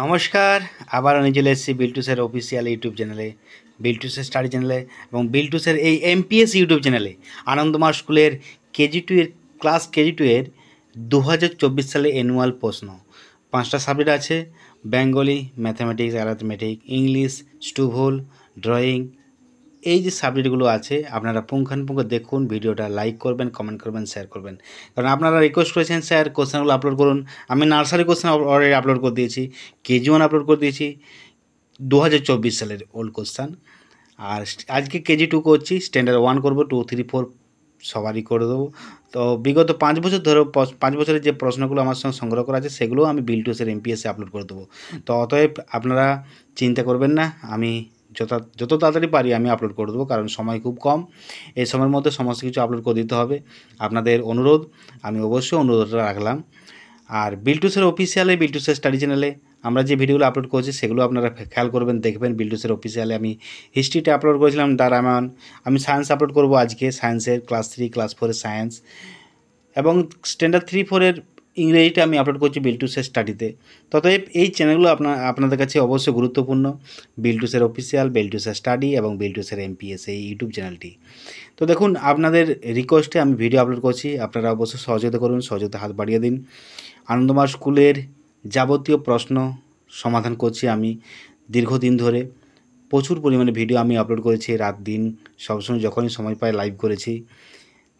নমস্কার, আবার আমি চলে এসেছি বিল্টুসের অফিসিয়াল ইউটিউব চ্যানেলে, বিল্টুসের স্টাডি চ্যানেলে এবং বিল্টুসের এই এমপিএস ইউটিউব চ্যানেলে আনন্দমার স্কুলের কেজি টু এর 2024 সালে অ্যানুয়াল প্রশ্ন 5টা সাবজেক্ট আছে। বেঙ্গলি, ম্যাথামেটিক্স, অ্যারিথমেটিক, ইংলিশ, স্টুভল, ড্রয়িং। এই যে সাবজেক্টগুলো আছে আপনারা পুঙ্খানুপুঙ্খ দেখুন, ভিডিওটা লাইক করবেন, কমেন্ট করবেন, শেয়ার করবেন। কারণ আপনারা রিকোয়েস্ট করেছেন স্যার কোশ্চেনগুলো আপলোড করুন। আমি নার্সারি কোশ্চেন অলরেডি আপলোড করে দিয়েছি, কেজি 1 আপলোড করে দিয়েছি 2024 সালের ওল্ড কোশ্চেন। আর আজকে কেজি 2 করছি, স্ট্যান্ডার্ড 1 করবো, 2, 3, 4 সবারই করে দেবো। তো বিগত 5 বছর ধরে 5 বছরের যে প্রশ্নগুলো আমার সঙ্গে সংগ্রহ করা আছে সেগুলোও আমি বিল্টুসের এমপিএসে আপলোড করে দেবো। তো অতএব আপনারা চিন্তা করবেন না, আমি যত তাড়াতাড়ি পারি আমি আপলোড করে দেবো, কারণ সময় খুব কম। এই সময়ের মধ্যে সমস্ত কিছু আপলোড করে দিতে হবে। আপনাদের অনুরোধ, আমি অবশ্যই অনুরোধটা রাখলাম। আর বিল্টুসের অফিসিয়ালে, বিল্টুসের স্টাডি চ্যানেলে আমরা যে ভিডিওগুলো আপলোড করছি সেগুলো আপনারা খেয়াল করবেন, দেখবেন। বিল্টুসের অফিসিয়ালে আমি হিস্ট্রিটা আপলোড করেছিলাম, দ্য রামায়ণ। আমি সায়েন্স আপলোড করব আজকে, সায়েন্সের ক্লাস 3, ক্লাস 4-এর সায়েন্স, এবং স্ট্যান্ডার্ড 3-4-এর ইংরেজিটা আমি আপলোড করছি বিল্টুসের স্টাডিতে। ততএব এই চ্যানেলগুলো আপনাদের কাছে অবশ্যই গুরুত্বপূর্ণ। বিল্টুসের অফিসিয়াল, বিল্টুসের স্টাডি এবং বিল্টুসের এমপিএস এই ইউটিউব চ্যানেলটি। তো দেখুন, আপনাদের রিকোয়েস্টে আমি ভিডিও আপলোড করছি, আপনারা অবশ্যই সহযোগিতা করুন, সহযোগিতা হাত বাড়িয়ে দিন। আনন্দমার স্কুলের যাবতীয় প্রশ্ন সমাধান করছি আমি দীর্ঘদিন ধরে। প্রচুর পরিমাণে ভিডিও আমি আপলোড করেছি, রাত দিন সবসময় যখনই সময় পাই লাইভ করেছি।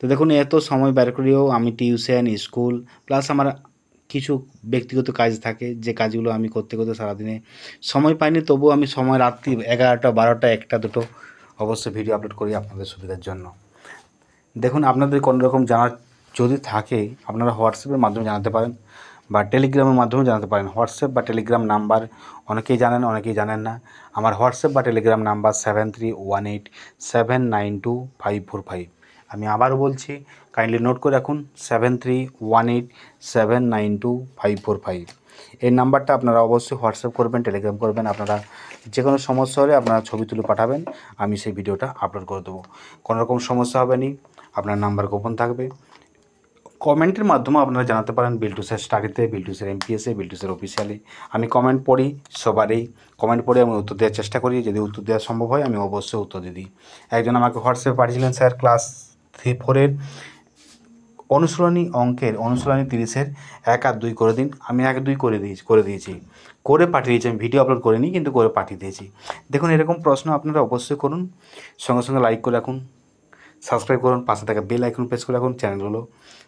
তো দেখুন, এত সময় বের করেও আমি টিউশন, স্কুল প্লাস আমার কিছু ব্যক্তিগত কাজ থাকে, যে কাজগুলো আমি করতে করতে সারাদিনে সময় পাইনি। তবুও আমি সময় রাত্রি 11টা, 12টা, 1টা, 2টো অবশ্যই ভিডিও আপলোড করি আপনাদের সুবিধার জন্য। দেখুন, আপনাদের কোনো রকম জানার যদি থাকে আপনারা হোয়াটসঅ্যাপের মাধ্যমে জানাতে পারেন বা টেলিগ্রামের মাধ্যমে জানাতে পারেন। হোয়াটসঅ্যাপ বা টেলিগ্রাম নাম্বার অনেকেই জানেন, অনেকেই জানেন না। আমার হোয়াটসঅ্যাপ বা টেলিগ্রাম নাম্বার 7318792545। আমি আবারও বলছি, কাইন্ডলি নোট করে রাখুন, 7318792545। এই নাম্বারটা আপনারা অবশ্যই হোয়াটসঅ্যাপ করবেন, টেলিগ্রাম করবেন। আপনারা যে কোনো সমস্যা হলে আপনারা ছবি তুলে পাঠাবেন, আমি সেই ভিডিওটা আপলোড করে দেবো। কোনো রকম সমস্যা হবে না, আপনার নাম্বার গোপন থাকবে। কমেন্টের মাধ্যমে আপনারা জানাতে পারেন বিল্টুসের স্টাডিতে, বিল্টুসের এমপিএসে, বিল্টুসের অফিসিয়ালি। আমি কমেন্ট পড়ি, সবারই কমেন্ট পড়ে আমি উত্তর দেওয়ার চেষ্টা করি। যদি উত্তর দেওয়া সম্ভব হয় আমি অবশ্যই উত্তর দিয়ে দিই। একজন আমাকে হোয়াটসঅ্যাপে পাঠিয়েছিলেন, স্যার ক্লাস 3-4-এর অনুশীলনী অঙ্কের অনুশীলনী 30-এর 1 আর 2 করে দিন। আমি 1, 2 করে দিয়েছি, করে পাঠিয়ে দিয়েছি। আমি ভিডিও আপলোড করিনি, কিন্তু করে পাঠিয়ে দিয়েছি। দেখুন, এরকম প্রশ্ন আপনারা অবশ্যই করুন। সঙ্গে সঙ্গে লাইক করে রাখুন, সাবস্ক্রাইব করুন, পাশে থাকা বেল আইকন প্রেস করে রাখুন চ্যানেলগুলো।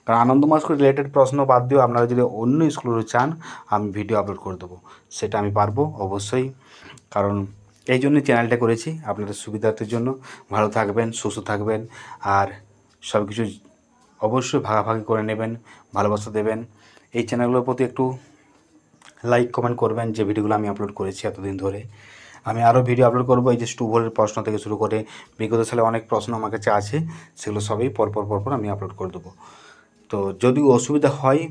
কারণ আনন্দমার স্কুল রিলেটেড প্রশ্ন বাদ দিয়েও আপনারা যদি অন্য স্কুলগুলো চান আমি ভিডিও আপলোড করে দেবো, সেটা আমি পারবো অবশ্যই। কারণ এই জন্যই চ্যানেলটা করেছি, আপনাদের সুবিধার্থের জন্য। ভালো থাকবেন, সুস্থ থাকবেন, আর সব কিছু অবশ্যই ভাগাভাগি করে নেবেন, ভালোবাসা দেবেন। এই চ্যানেলগুলোর প্রতি একটু লাইক কমেন্ট করবেন, যে ভিডিওগুলো আমি আপলোড করেছি এতদিন ধরে। আমি আরও ভিডিও আপলোড করবো, এই যে স্টুভলের প্রশ্ন থেকে শুরু করে বিগত সালে অনেক প্রশ্ন আমার কাছে আছে, সেগুলো সবই পরপর আমি আপলোড করে দেবো। তো যদি অসুবিধা হয়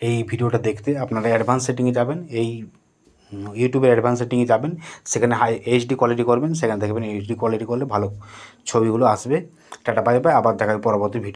এই ভিডিওটা দেখতে, আপনারা অ্যাডভান্স সেটিংয়ে যাবেন, এই ইউটিউবের অ্যাডভান্স সেটিংয়ে যাবেন, সেখানে এইচডি কোয়ালিটি করবেন, সেখানে দেখবেন এইচডি কোয়ালিটি করলে ভালো ছবিগুলো আসবে। টাটা, বাই বাই, আবার দেখা হবে পরবর্তী ভিডিও।